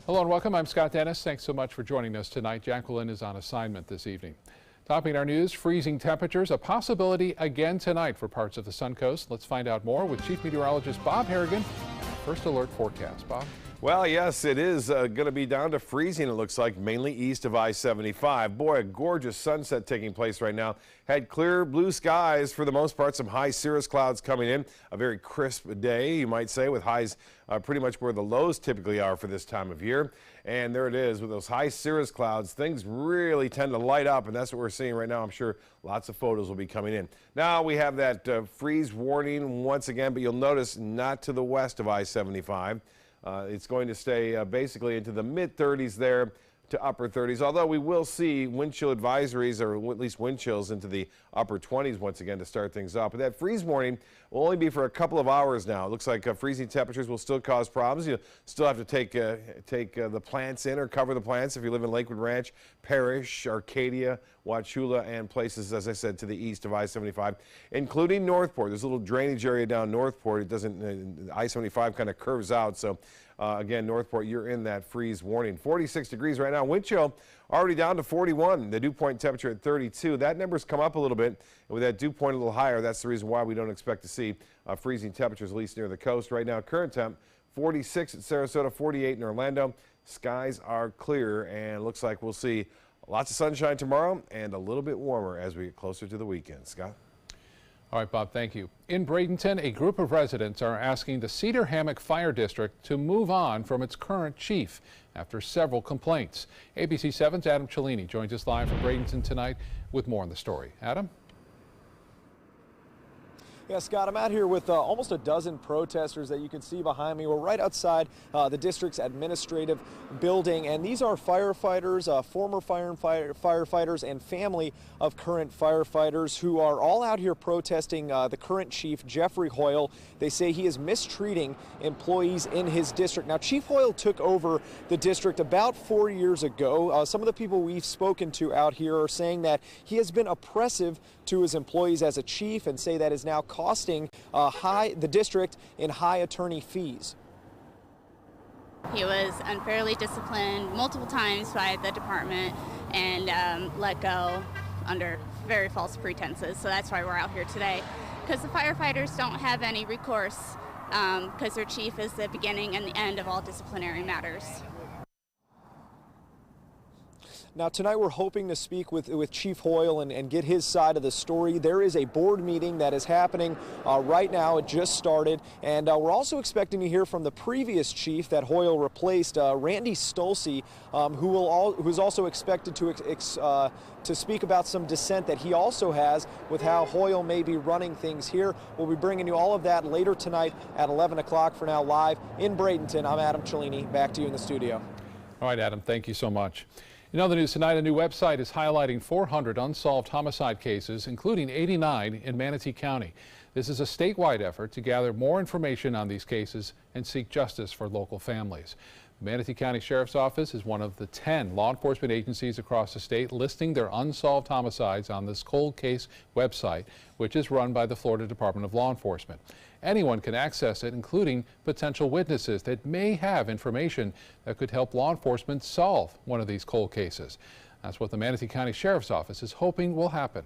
Hello and welcome. I'm Scott Dennis. Thanks so much for joining us tonight. Jacqueline is on assignment this evening. Topping our news, freezing temperatures, a possibility again tonight for parts of the Suncoast. Let's find out more with Chief Meteorologist Bob Harrigan and our first alert forecast. Bob? Well, yes, it is going to be down to freezing, it looks like, mainly east of I-75. Boy, a gorgeous sunset taking place right now. Had clear blue skies for the most part, some high cirrus clouds coming in. A very crisp day, you might say, with highs pretty much where the lows typically are for this time of year. And there it is with those high cirrus clouds. Things really tend to light up, and that's what we're seeing right now. I'm sure lots of photos will be coming in. Now we have that freeze warning once again, but you'll notice not to the west of I-75. It's going to stay basically into the mid-30s there to upper 30s, although we will see wind chill advisories, or at least wind chills into the upper 20s once again to start things off. But that freeze warning will only be for a couple of hours now. It looks like freezing temperatures will still cause problems. You still have to take the plants in or cover the plants if you live in Lakewood Ranch, Parrish, Arcadia, Wauchula, and places, as I said, to the east of I-75, including Northport. There's a little drainage area down Northport. It doesn't, I-75 kind of curves out, so again, Northport, you're in that freeze warning. 46 degrees right now. Wind chill already down to 41. The dew point temperature at 32. That number's come up a little bit. And with that dew point a little higher, that's the reason why we don't expect to see freezing temperatures, at least near the coast. Right now, current temp 46 at Sarasota, 48 in Orlando. Skies are clear, and looks like we'll see lots of sunshine tomorrow and a little bit warmer as we get closer to the weekend. Scott? All right, Bob, thank you. In Bradenton, a group of residents are asking the Cedar Hammock Fire District to move on from its current chief after several complaints. ABC 7's Adam Cellini joins us live from Bradenton tonight with more on the story. Adam? Yeah, Scott, I'm out here with almost a dozen protesters that you can see behind me. We're right outside the district's administrative building, and these are firefighters, former firefighters, and family of current firefighters who are all out here protesting the current chief, Jeffrey Hoyle. They say he is mistreating employees in his district. Now, Chief Hoyle took over the district about 4 years ago. Some of the people we've spoken to out here are saying that he has been oppressive to his employees as a chief, and say that is now costing the district in high attorney fees. He was unfairly disciplined multiple times by the department and let go under very false pretenses. So that's why we're out here today, because the firefighters don't have any recourse because their chief is the beginning and the end of all disciplinary matters. Now, tonight we're hoping to speak with Chief Hoyle and get his side of the story. There is a board meeting that is happening right now. It just started. And we're also expecting to hear from the previous chief that Hoyle replaced, Randy Stolze, who's also expected to speak about some dissent that he also has with how Hoyle may be running things here. We'll be bringing you all of that later tonight at 11 o'clock. For now, live in Bradenton, I'm Adam Cellini. Back to you in the studio. All right, Adam, thank you so much. In other news tonight, a new website is highlighting 400 unsolved homicide cases, including 89 in Manatee County. This is a statewide effort to gather more information on these cases and seek justice for local families. The Manatee County Sheriff's Office is one of the 10 law enforcement agencies across the state listing their unsolved homicides on this cold case website, which is run by the Florida Department of Law Enforcement. Anyone can access it, including potential witnesses that may have information that could help law enforcement solve one of these cold cases. That's what the Manatee County Sheriff's Office is hoping will happen.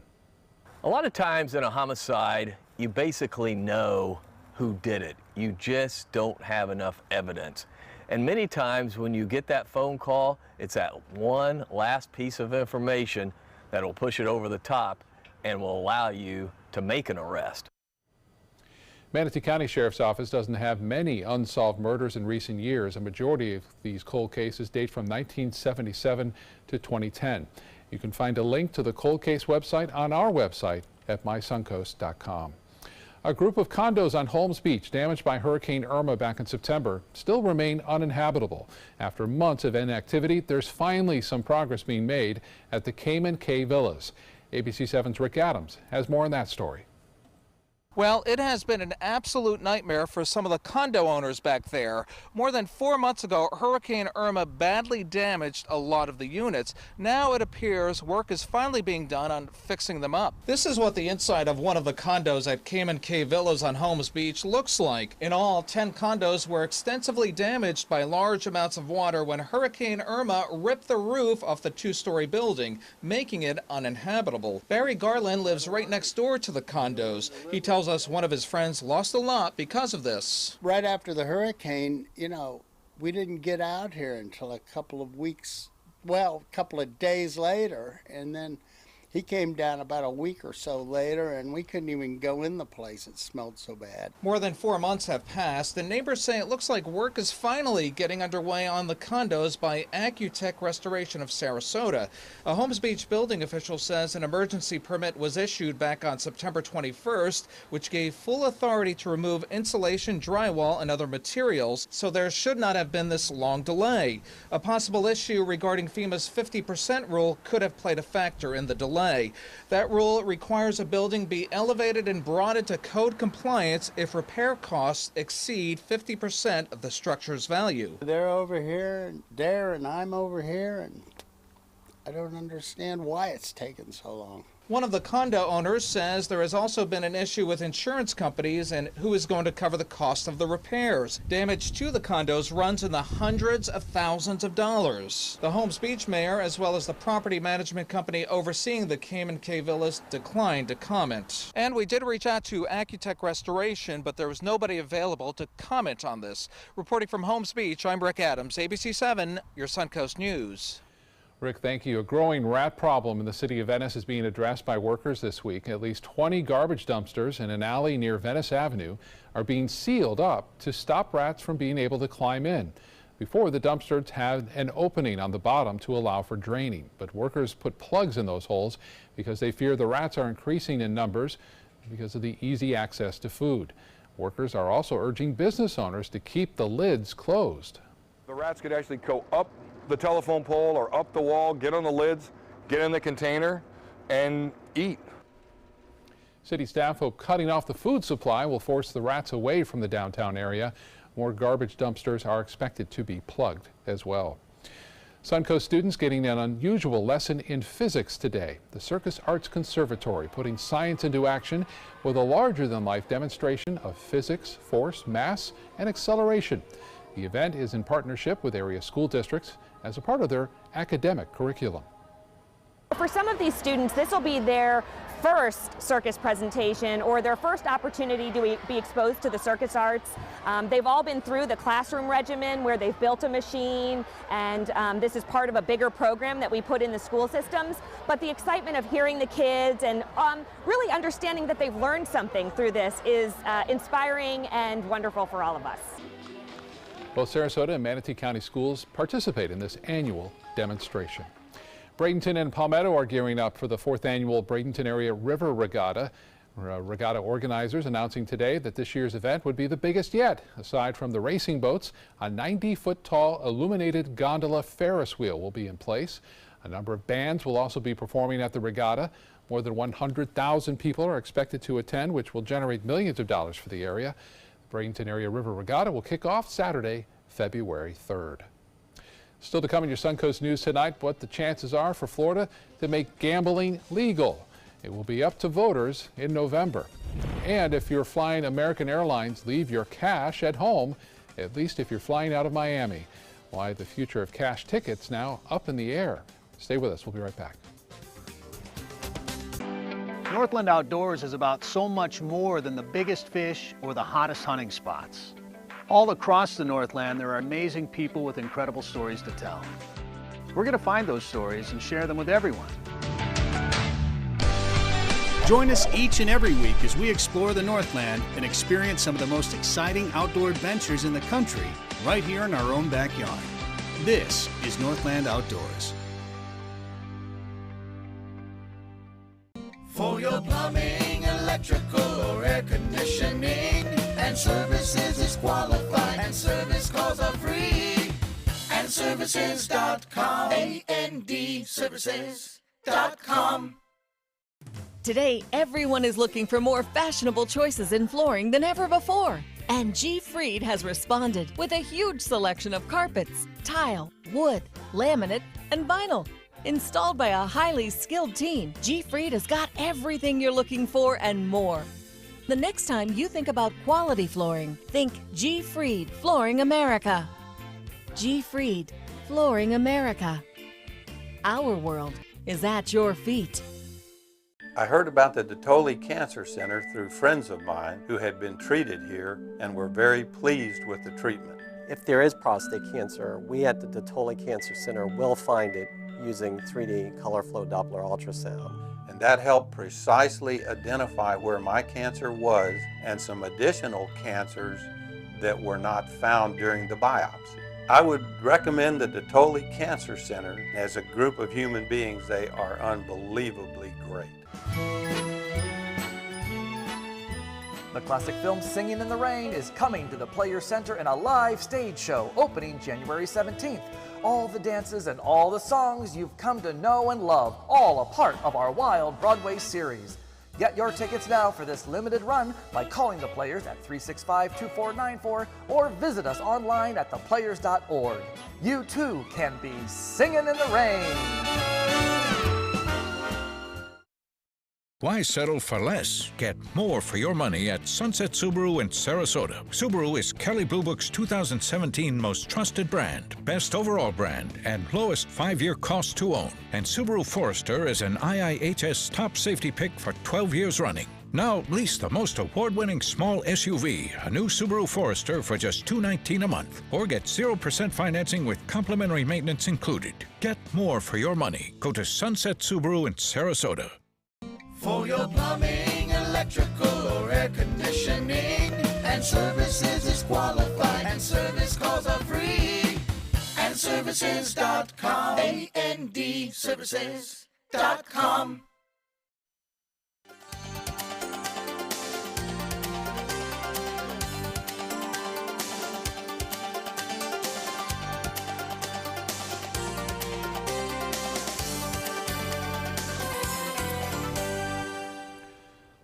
A lot of times in a homicide, you basically know who did it. You just don't have enough evidence. And many times when you get that phone call, it's that one last piece of information that will push it over the top and will allow you to make an arrest. Manatee County Sheriff's Office doesn't have many unsolved murders in recent years. A majority of these cold cases date from 1977 to 2010. You can find a link to the cold case website on our website at mysuncoast.com. A group of condos on Holmes Beach damaged by Hurricane Irma back in September still remain uninhabitable. After months of inactivity, there's finally some progress being made at the Cayman Cay Villas. ABC 7's Rick Adams has more on that story. Well, it has been an absolute nightmare for some of the condo owners back there. More than 4 months ago, Hurricane Irma badly damaged a lot of the units. Now it appears work is finally being done on fixing them up. This is what the inside of one of the condos at Cayman Cay Villas on Holmes Beach looks like. In all, 10 condos were extensively damaged by large amounts of water when Hurricane Irma ripped the roof off the 2-story building, making it uninhabitable. Barry Garland lives right next door to the condos. He tells us one of his friends lost a lot because of this. Right after the hurricane, we didn't get out here until a couple of days later, and then he came down about a week or so later, and we couldn't even go in the place. It smelled so bad. More than 4 months have passed, and neighbors say it looks like work is finally getting underway on the condos by Accutech Restoration of Sarasota. A Holmes Beach building official says an emergency permit was issued back on September 21st, which gave full authority to remove insulation, drywall, and other materials, so there should not have been this long delay. A possible issue regarding FEMA's 50% rule could have played a factor in the delay. That rule requires a building be elevated and brought into code compliance if repair costs exceed 50% of the structure's value. They're over here and there, and I'm over here, and I don't understand why it's taken so long. One of the condo owners says there has also been an issue with insurance companies and who is going to cover the cost of the repairs. Damage to the condos runs in the hundreds of thousands of dollars. The Holmes Beach mayor, as well as the property management company overseeing the Cayman Cay Villas, declined to comment. And we did reach out to Accutech Restoration, but there was nobody available to comment on this. Reporting from Holmes Beach, I'm Rick Adams, ABC 7, your Suncoast News. Rick, thank you. A growing rat problem in the city of Venice is being addressed by workers this week. At least 20 garbage dumpsters in an alley near Venice Avenue are being sealed up to stop rats from being able to climb in. Before, the dumpsters had an opening on the bottom to allow for draining, but workers put plugs in those holes because they fear the rats are increasing in numbers because of the easy access to food. Workers are also urging business owners to keep the lids closed. The rats could actually go up the telephone pole or up the wall, get on the lids, get in the container, and eat. City staff hope cutting off the food supply will force the rats away from the downtown area. More garbage dumpsters are expected to be plugged as well. Suncoast students getting an unusual lesson in physics today. The Circus Arts Conservatory putting science into action with a larger-than-life demonstration of physics, force, mass, and acceleration. The event is in partnership with area school districts as a part of their academic curriculum. For some of these students, this will be their first circus presentation or their first opportunity to be exposed to the circus arts. They've all been through the classroom regimen where they've built a machine, and this is part of a bigger program that we put in the school systems. But the excitement of hearing the kids and really understanding that they've learned something through this is inspiring and wonderful for all of us. Both Sarasota and Manatee County schools participate in this annual demonstration. Bradenton and Palmetto are gearing up for the 4th annual Bradenton Area River Regatta. Regatta organizers announcing today that this year's event would be the biggest yet. Aside from the racing boats, a 90-foot-tall illuminated gondola Ferris wheel will be in place. A number of bands will also be performing at the regatta. More than 100,000 people are expected to attend, which will generate millions of dollars for the area. The Bradenton Area River Regatta will kick off Saturday, February 3rd. Still to come in your Suncoast News tonight, what the chances are for Florida to make gambling legal. It will be up to voters in November. And if you're flying American Airlines, leave your cash at home, at least if you're flying out of Miami. Why the future of cash tickets now up in the air. Stay with us. We'll be right back. Northland Outdoors is about so much more than the biggest fish or the hottest hunting spots. All across the Northland, there are amazing people with incredible stories to tell. We're going to find those stories and share them with everyone. Join us each and every week as we explore the Northland and experience some of the most exciting outdoor adventures in the country right here in our own backyard. This is Northland Outdoors. For your plumbing, electrical, or air conditioning, and Services is qualified, and service calls are free. And Services.com, AND Services.com. Today, everyone is looking for more fashionable choices in flooring than ever before. And G. Fried has responded with a huge selection of carpets, tile, wood, laminate, and vinyl. Installed by a highly skilled team, G. Fried has got everything you're looking for and more. The next time you think about quality flooring, think G. Fried Flooring America. G. Fried Flooring America. Our world is at your feet. I heard about the Dotole Cancer Center through friends of mine who had been treated here and were very pleased with the treatment. If there is prostate cancer, we at the Dotole Cancer Center will find it using 3D color flow Doppler ultrasound. And that helped precisely identify where my cancer was and some additional cancers that were not found during the biopsy. I would recommend the Dotole Cancer Center. As a group of human beings, they are unbelievably great. The classic film Singing in the Rain is coming to the Players Center in a live stage show opening January 17th. All the dances and all the songs you've come to know and love, all a part of our Wild Broadway series. Get your tickets now for this limited run by calling the Players at 365-2494 or visit us online at theplayers.org. You too can be singing in the rain. Why settle for less? Get more for your money at Sunset Subaru in Sarasota. Subaru is Kelley Blue Book's 2017 most trusted brand, best overall brand, and lowest 5-year cost to own. And Subaru Forester is an IIHS top safety pick for 12 years running. Now lease the most award-winning small SUV, a new Subaru Forester, for just $219 a month. Or get 0% financing with complimentary maintenance included. Get more for your money. Go to Sunset Subaru in Sarasota. For your plumbing, electrical, or air conditioning, and services is qualified, and service calls are free. And services.com, A-N-D, services.com.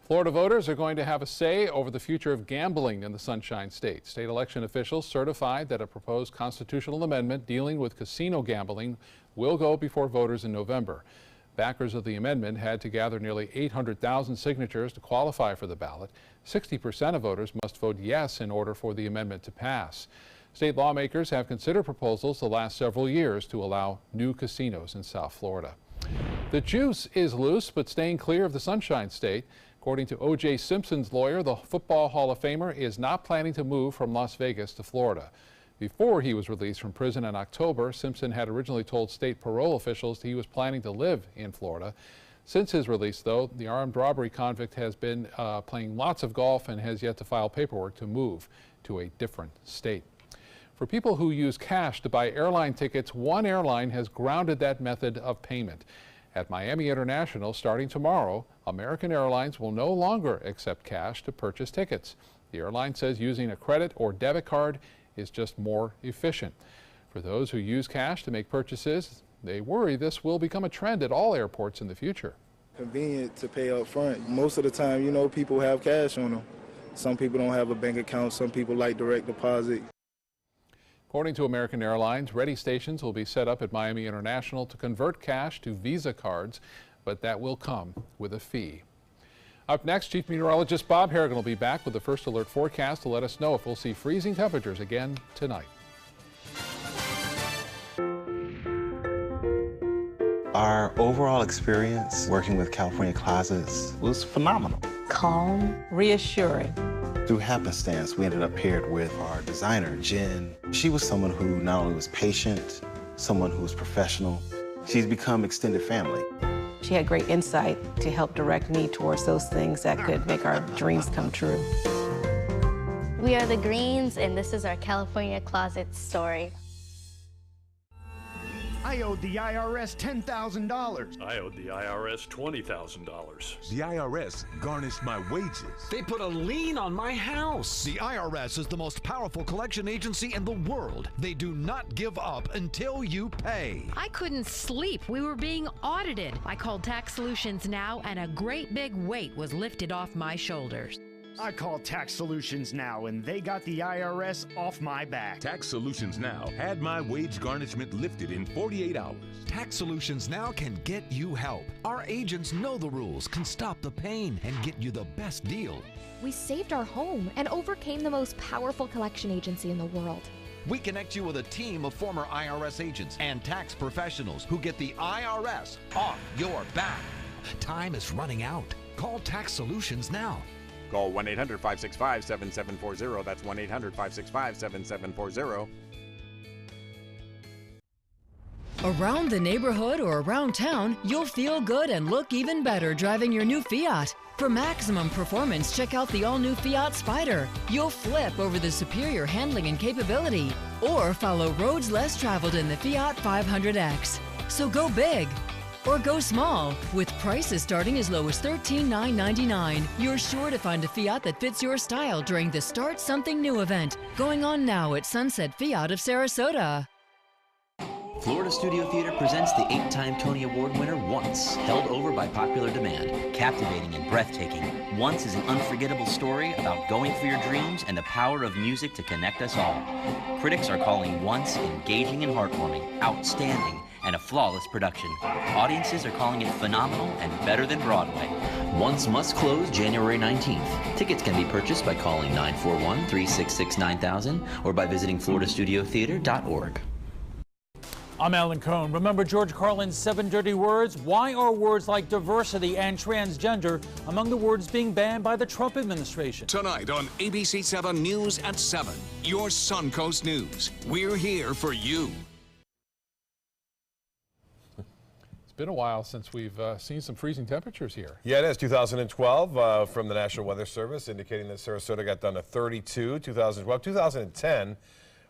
Florida voters are going to have a say over the future of gambling in the Sunshine State. State election officials certified that a proposed constitutional amendment dealing with casino gambling will go before voters in November. Backers of the amendment had to gather nearly 800,000 signatures to qualify for the ballot. 60% of voters must vote yes in order for the amendment to pass. State lawmakers have considered proposals the last several years to allow new casinos in South Florida. The juice is loose, but staying clear of the Sunshine State. According to O.J. Simpson's lawyer, the Football Hall of Famer is not planning to move from Las Vegas to Florida. Before he was released from prison in October, Simpson had originally told state parole officials he was planning to live in Florida. Since his release, though, the armed robbery convict has been playing lots of golf and has yet to file paperwork to move to a different state. For people who use cash to buy airline tickets, one airline has grounded that method of payment. At Miami International, starting tomorrow, American Airlines will no longer accept cash to purchase tickets. The airline says using a credit or debit card is just more efficient. For those who use cash to make purchases, they worry this will become a trend at all airports in the future. Convenient to pay up front. Most of the time, you know, people have cash on them. Some people don't have a bank account. Some people like direct deposit. According to American Airlines, ready stations will be set up at Miami International to convert cash to Visa cards, but that will come with a fee. Up next, Chief Meteorologist Bob Harrigan will be back with the first alert forecast to let us know if we'll see freezing temperatures again tonight. Our overall experience working with California Closets was phenomenal. Calm, reassuring. Through happenstance, we ended up paired with our designer, Jen. She was someone who not only was patient, someone who was professional. She's become extended family. She had great insight to help direct me towards those things that could make our dreams come true. We are the Greens, and this is our California Closet story. I owed the IRS $10,000. I owed the IRS $20,000. The IRS garnished my wages. They put a lien on my house. The IRS is the most powerful collection agency in the world. They do not give up until you pay. I couldn't sleep. We were being audited. I called Tax Solutions Now, and a great big weight was lifted off my shoulders. I called Tax Solutions Now, and they got the IRS off my back. Tax Solutions Now had my wage garnishment lifted in 48 hours. Tax Solutions Now can get you help. Our agents know the rules, can stop the pain, and get you the best deal. We saved our home and overcame the most powerful collection agency in the world. We connect you with a team of former IRS agents and tax professionals who get the IRS off your back. Time is running out. Call Tax Solutions now. Call 1-800-565-7740. That's 1-800-565-7740. Around the neighborhood or around town, you'll feel good and look even better driving your new Fiat. For maximum performance, check out the all-new Fiat Spider. You'll flip over the superior handling and capability, or follow roads less traveled in the Fiat 500X. So go big or go small. With prices starting as low as $13,999, you're sure to find a Fiat that fits your style during the Start Something New event, going on now at Sunset Fiat of Sarasota. Florida Studio Theater presents the 8-time Tony Award winner Once, held over by popular demand. Captivating and breathtaking, Once is an unforgettable story about going for your dreams and the power of music to connect us all. Critics are calling Once engaging and heartwarming, outstanding, and a flawless production. Audiences are calling it phenomenal and better than Broadway. Once must close January 19th. Tickets can be purchased by calling 941-366-9000 or by visiting floridastudiotheater.org. I'm Alan Cohn. Remember George Carlin's 7 dirty words? Why are words like diversity and transgender among the words being banned by the Trump administration? Tonight on ABC 7 News at 7, your Suncoast News. We're here for you. It's been a while since we've seen some freezing temperatures here. Yeah, it is. 2012 from the National Weather Service indicating that Sarasota got down to 32. 2012, 2010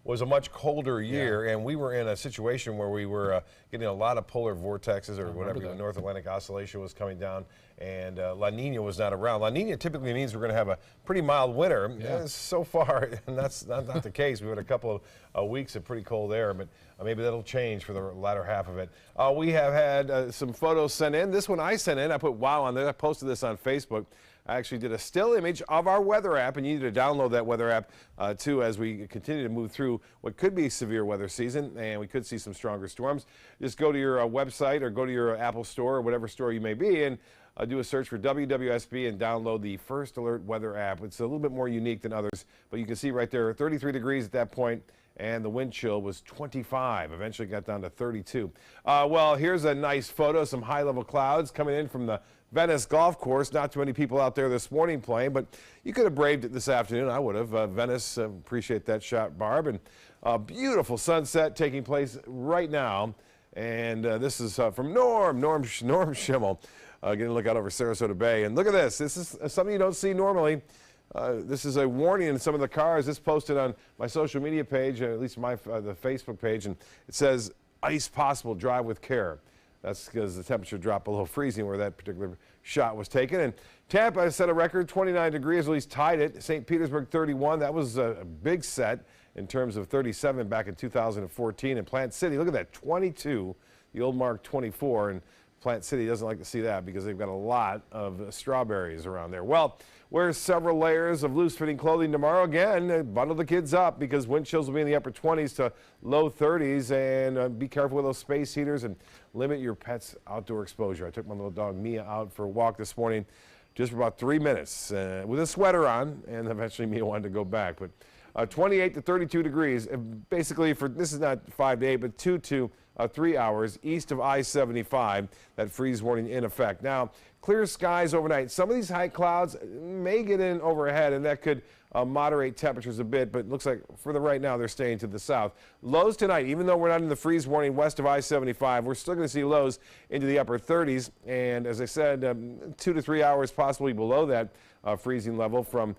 was a much colder year, and we were in a situation where we were getting a lot of polar vortexes or whatever. The North Atlantic Oscillation was coming down, and La Nina was not around. La Nina typically means we're going to have a pretty mild winter. So far, and that's not the case. We've had a couple of weeks of pretty cold air, but maybe that'll change for the latter half of it. We have had some photos sent in. This one I sent in. I put wow on there. I posted this on Facebook. I actually did a still image of our weather app, and you need to download that weather app too as we continue to move through what could be severe weather season, and we could see some stronger storms. Just go to your website or go to your Apple store or whatever store you may be in, do a search for WWSB and download the First Alert weather app. It's a little bit more unique than others, but you can see right there 33 degrees at that point, and the wind chill was 25. Eventually got down to 32. Well, here's a nice photo, some high-level clouds coming in from the Venice Golf Course. Not too many people out there this morning playing, but you could have braved it this afternoon. I would have. Venice, appreciate that shot, Barb. And a beautiful sunset taking place right now. And this is from Norm Schimmel, getting a look out over Sarasota Bay. And look at this. This is something you don't see normally. This is a warning in some of the cars. This posted on my social media page, at least my the Facebook page, and it says, "Ice possible, drive with care." That's because the temperature dropped below freezing where that particular shot was taken. And Tampa set a record, 29 degrees, at least tied it. St. Petersburg, 31. That was a big set in terms of 37 back in 2014. And Plant City, look at that, 22. The old mark, 24. And Plant City doesn't like to see that because they've got a lot of strawberries around there. Well, wear several layers of loose-fitting clothing tomorrow. Again, bundle the kids up because wind chills will be in the upper 20s to low 30s. And be careful with those space heaters and limit your pet's outdoor exposure. I took my little dog Mia out for a walk this morning just for about 3 minutes with a sweater on, and eventually Mia wanted to go back. But 28 to 32 degrees, basically for, this is not 5 to 8, but 2 to 3 hours east of I-75, that freeze warning in effect. Now, clear skies overnight. Some of these high clouds may get in overhead, and that could moderate temperatures a bit, but it looks like for the right now they're staying to the south. Lows tonight, even though we're not in the freeze warning west of I-75, we're still going to see lows into the upper 30s, and as I said, 2 to 3 hours possibly below that freezing level from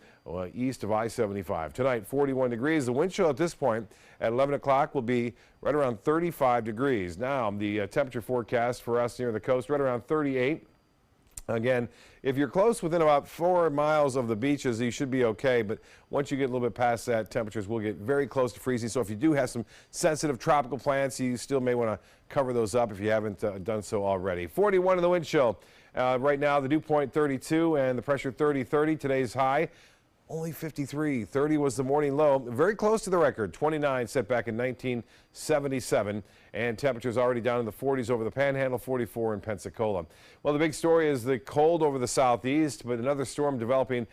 east of I-75. Tonight, 41 degrees. The wind chill at this point at 11 o'clock will be right around 35 degrees. Now, the temperature forecast for us near the coast, right around 38. Again, if you're close within about 4 miles of the beaches, you should be okay. But once you get a little bit past that, temperatures will get very close to freezing. So if you do have some sensitive tropical plants, you still may want to cover those up if you haven't done so already. 41 in the wind chill. Right now, the dew point 32 and the pressure 30-30. Today's high only 53. 30 was the morning low. Very close to the record. 29 set back in 1977. And temperatures already down in the 40s over the Panhandle, 44 in Pensacola. Well, the big story is the cold over the southeast, but another storm developing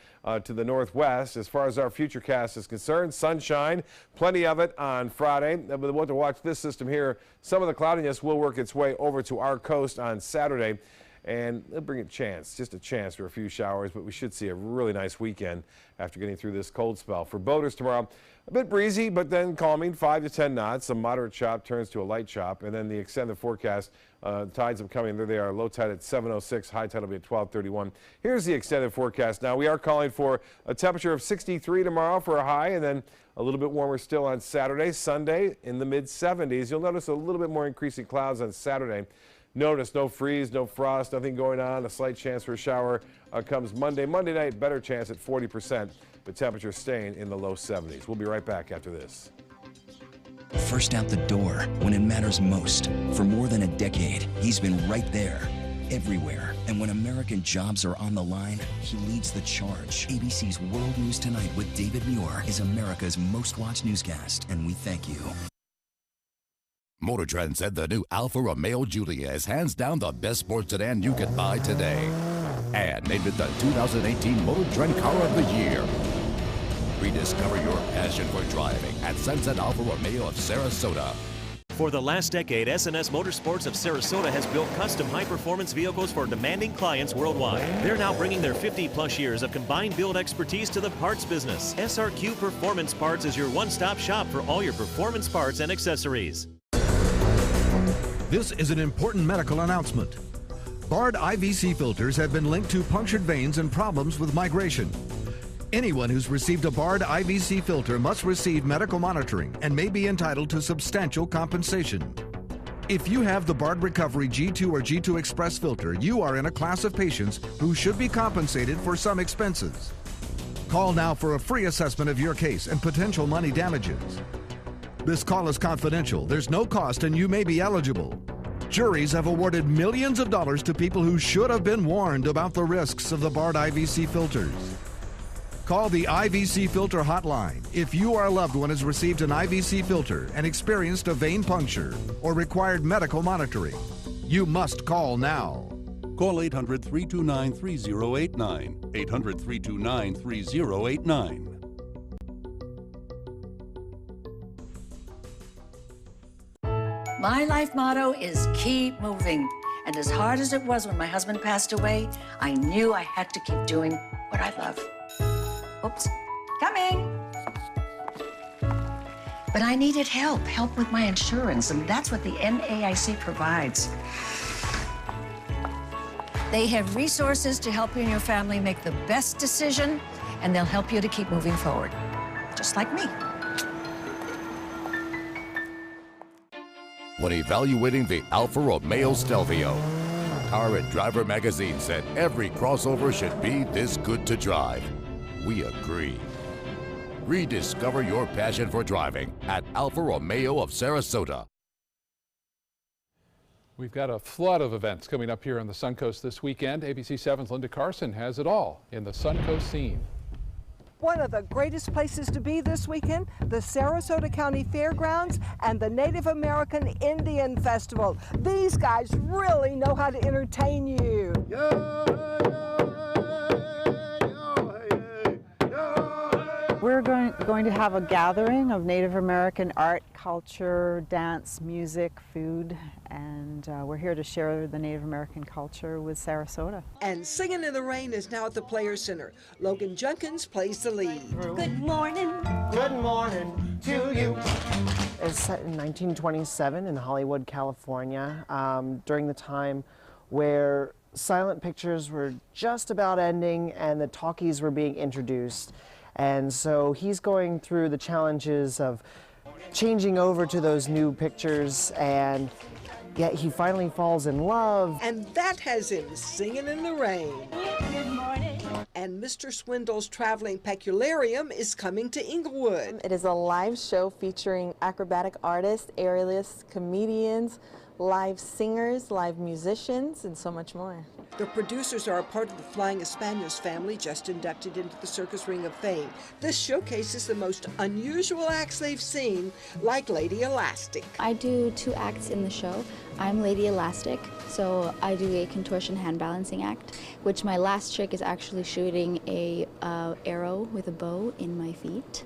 to the northwest. As far as our futurecast is concerned, sunshine, plenty of it on Friday. But we'll to watch this system here. Some of the cloudiness will work its way over to our coast on Saturday. And it'll bring a chance, just a chance for a few showers, but we should see a really nice weekend after getting through this cold spell. For boaters tomorrow, a bit breezy, but then calming, 5 to 10 knots. A moderate chop turns to a light chop, and then the extended forecast, tides upcoming. There they are, low tide at 7:06, high tide will be at 12:31. Here's the extended forecast. Now, we are calling for a temperature of 63 tomorrow for a high, and then a little bit warmer still on Saturday. Sunday in the mid-70s. You'll notice a little bit more increasing clouds on Saturday. Notice no freeze, no frost, nothing going on. A slight chance for a shower comes Monday. Monday night, better chance at 40%, but temperatures staying in the low 70s. We'll be right back after this. First out the door when it matters most. For more than a decade, he's been right there, everywhere. And when American jobs are on the line, he leads the charge. ABC's World News Tonight with David Muir is America's most watched newscast, and we thank you. Motor Trend said the new Alfa Romeo Giulia is hands down the best sports sedan you can buy today. And named it the 2018 Motor Trend Car of the Year. Rediscover your passion for driving at Sunset Alfa Romeo of Sarasota. For the last decade, S&S Motorsports of Sarasota has built custom high-performance vehicles for demanding clients worldwide. They're now bringing their 50-plus years of combined build expertise to the parts business. SRQ Performance Parts is your one-stop shop for all your performance parts and accessories. This is an important medical announcement. Bard IVC filters have been linked to punctured veins and problems with migration. Anyone who's received a Bard IVC filter must receive medical monitoring and may be entitled to substantial compensation. If you have the Bard Recovery G2 or G2 Express filter, you are in a class of patients who should be compensated for some expenses. Call now for a free assessment of your case and potential money damages. This call is confidential. There's no cost and you may be eligible. Juries have awarded millions of dollars to people who should have been warned about the risks of the Bard IVC filters. Call the IVC Filter Hotline if you or a loved one has received an IVC filter and experienced a vein puncture or required medical monitoring. You must call now. Call 800-329-3089. 800-329-3089. My life motto is keep moving. And as hard as it was when my husband passed away, I knew I had to keep doing what I love. Oops, coming. But I needed help with my insurance, and that's what the NAIC provides. They have resources to help you and your family make the best decision, and they'll help you to keep moving forward, just like me. When evaluating the Alfa Romeo Stelvio, Car and Driver magazine said every crossover should be this good to drive. We agree. Rediscover your passion for driving at Alfa Romeo of Sarasota. We've got a flood of events coming up here on the Suncoast this weekend. ABC 7's Linda Carson has it all in the Suncoast scene. One of the greatest places to be this weekend, the Sarasota County Fairgrounds and the Native American Indian Festival. These guys really know how to entertain you. We're going to have a gathering of Native American art, culture, dance, music, food, and we're here to share the Native American culture with Sarasota. And Singing in the Rain is now at the Players Center. Logan Junkins plays the lead. Good morning. Good morning to you. It's set in 1927 in Hollywood, California, during the time where silent pictures were just about ending and the talkies were being introduced. And so he's going through the challenges of changing over to those new pictures, and yet he finally falls in love. And that has him singing in the rain. Good morning. And Mr. Swindle's Traveling Pecularium is coming to Inglewood. It is a live show featuring acrobatic artists, aerialists, comedians, live singers, live musicians, and so much more. The producers are a part of the Flying Españoles family, just inducted into the Circus Ring of Fame. This showcases the most unusual acts they've seen, like Lady Elastic. I do 2 acts in the show. I'm Lady Elastic, so I do a contortion hand balancing act, which my last trick is actually shooting a arrow with a bow in my feet.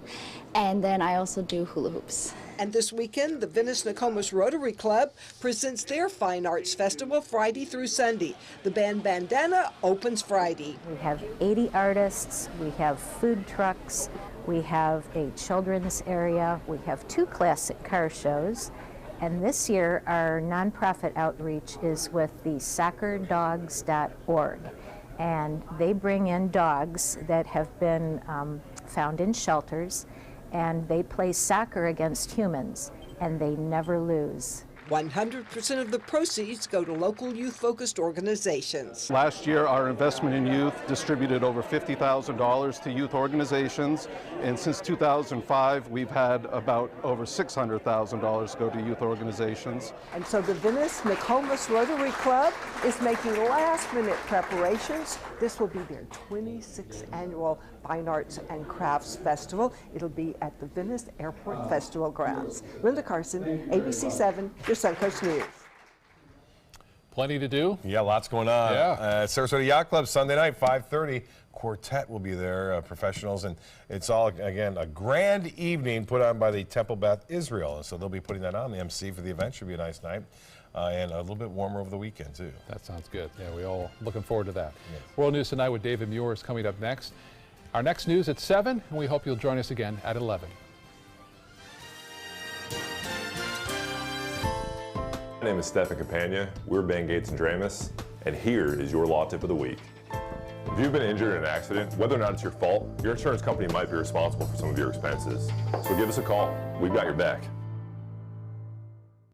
And then I also do hula hoops. And this weekend, the Venice Nokomis Rotary Club presents their Fine Arts Festival Friday through Sunday. The band Bandana opens Friday. We have 80 artists, we have food trucks, we have a children's area, we have 2 classic car shows, and this year our nonprofit outreach is with the soccerdogs.org, and they bring in dogs that have been found in shelters, and they play soccer against humans, and they never lose. 100% of the proceeds go to local youth-focused organizations. Last year, our investment in youth distributed over $50,000 to youth organizations, and since 2005, we've had about over $600,000 go to youth organizations. And so the Venice Nokomis Rotary Club is making last-minute preparations. This will be their 26th annual Fine Arts and Crafts Festival. It'll be at the Venice Airport Festival grounds. Linda Carson, ABC 7, your Suncoast News. Plenty to do. Yeah, lots going on. Yeah. Sarasota Yacht Club, Sunday night, 5:30. Quartet will be there, professionals, and it's all, again, a grand evening put on by the Temple Beth Israel. And so they'll be putting that on. The MC for the event should be a nice night. And a little bit warmer over the weekend, too. That sounds good. Yeah, we all looking forward to that. Yes. World News Tonight with David Muir is coming up next. Our next news at 7, and we hope you'll join us again at 11. My name is Stephen Campagna. We're Ben Gates and Dramus, and here is your law tip of the week. If you've been injured in an accident, whether or not it's your fault, your insurance company might be responsible for some of your expenses. So give us a call. We've got your back.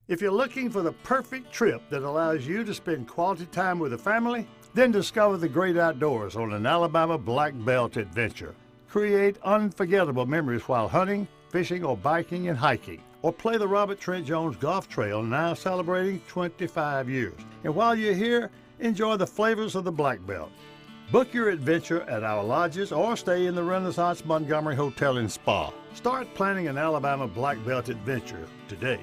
If you're looking for the perfect trip that allows you to spend quality time with the family, then discover the great outdoors on an Alabama Black Belt adventure. Create unforgettable memories while hunting, fishing, or biking and hiking. Or play the Robert Trent Jones Golf Trail, now celebrating 25 years. And while you're here, enjoy the flavors of the Black Belt. Book your adventure at our lodges or stay in the Renaissance Montgomery Hotel and Spa. Start planning an Alabama Black Belt adventure today.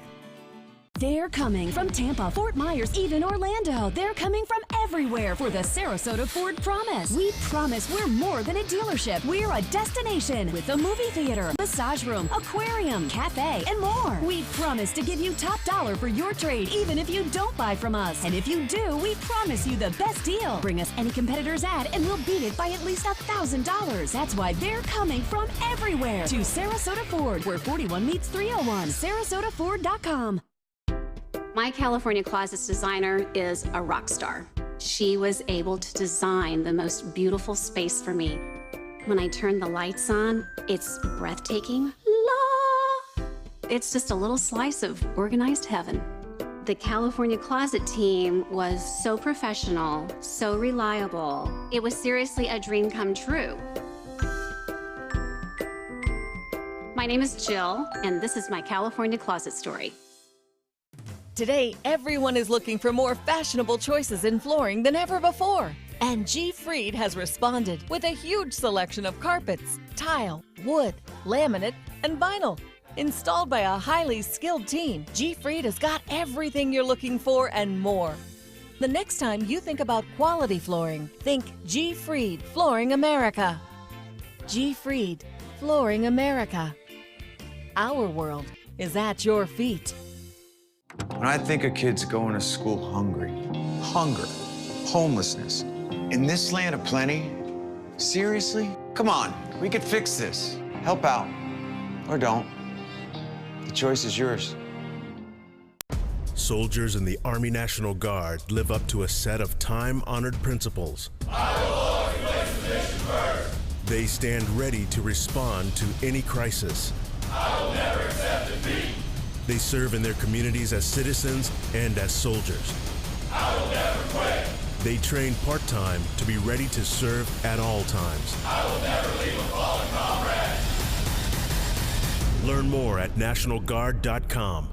They're coming from Tampa, Fort Myers, even Orlando. They're coming from everywhere for the Sarasota Ford Promise. We promise we're more than a dealership. We're a destination with a movie theater, massage room, aquarium, cafe, and more. We promise to give you top dollar for your trade, even if you don't buy from us. And if you do, we promise you the best deal. Bring us any competitor's ad and we'll beat it by at least $1,000. That's why they're coming from everywhere to Sarasota Ford, where 41 meets 301. SarasotaFord.com. My California Closets designer is a rock star. She was able to design the most beautiful space for me. When I turn the lights on, it's breathtaking. La! It's just a little slice of organized heaven. The California Closet team was so professional, so reliable. It was seriously a dream come true. My name is Jill, and this is my California Closet story. Today, everyone is looking for more fashionable choices in flooring than ever before. And G. Fried has responded with a huge selection of carpets, tile, wood, laminate, and vinyl. Installed by a highly skilled team, G. Fried has got everything you're looking for and more. The next time you think about quality flooring, think G. Fried Flooring America. G. Fried, Flooring America. Our world is at your feet. When I think of kids going to school hungry, hunger, homelessness, in this land of plenty, seriously? Come on, we could fix this. Help out. Or don't. The choice is yours. Soldiers in the Army National Guard live up to a set of time-honored principles. I will always place the mission first. They stand ready to respond to any crisis. I will never accept defeat. They serve in their communities as citizens and as soldiers. I will never quit. They train part-time to be ready to serve at all times. I will never leave a fallen comrade. Learn more at NationalGuard.com.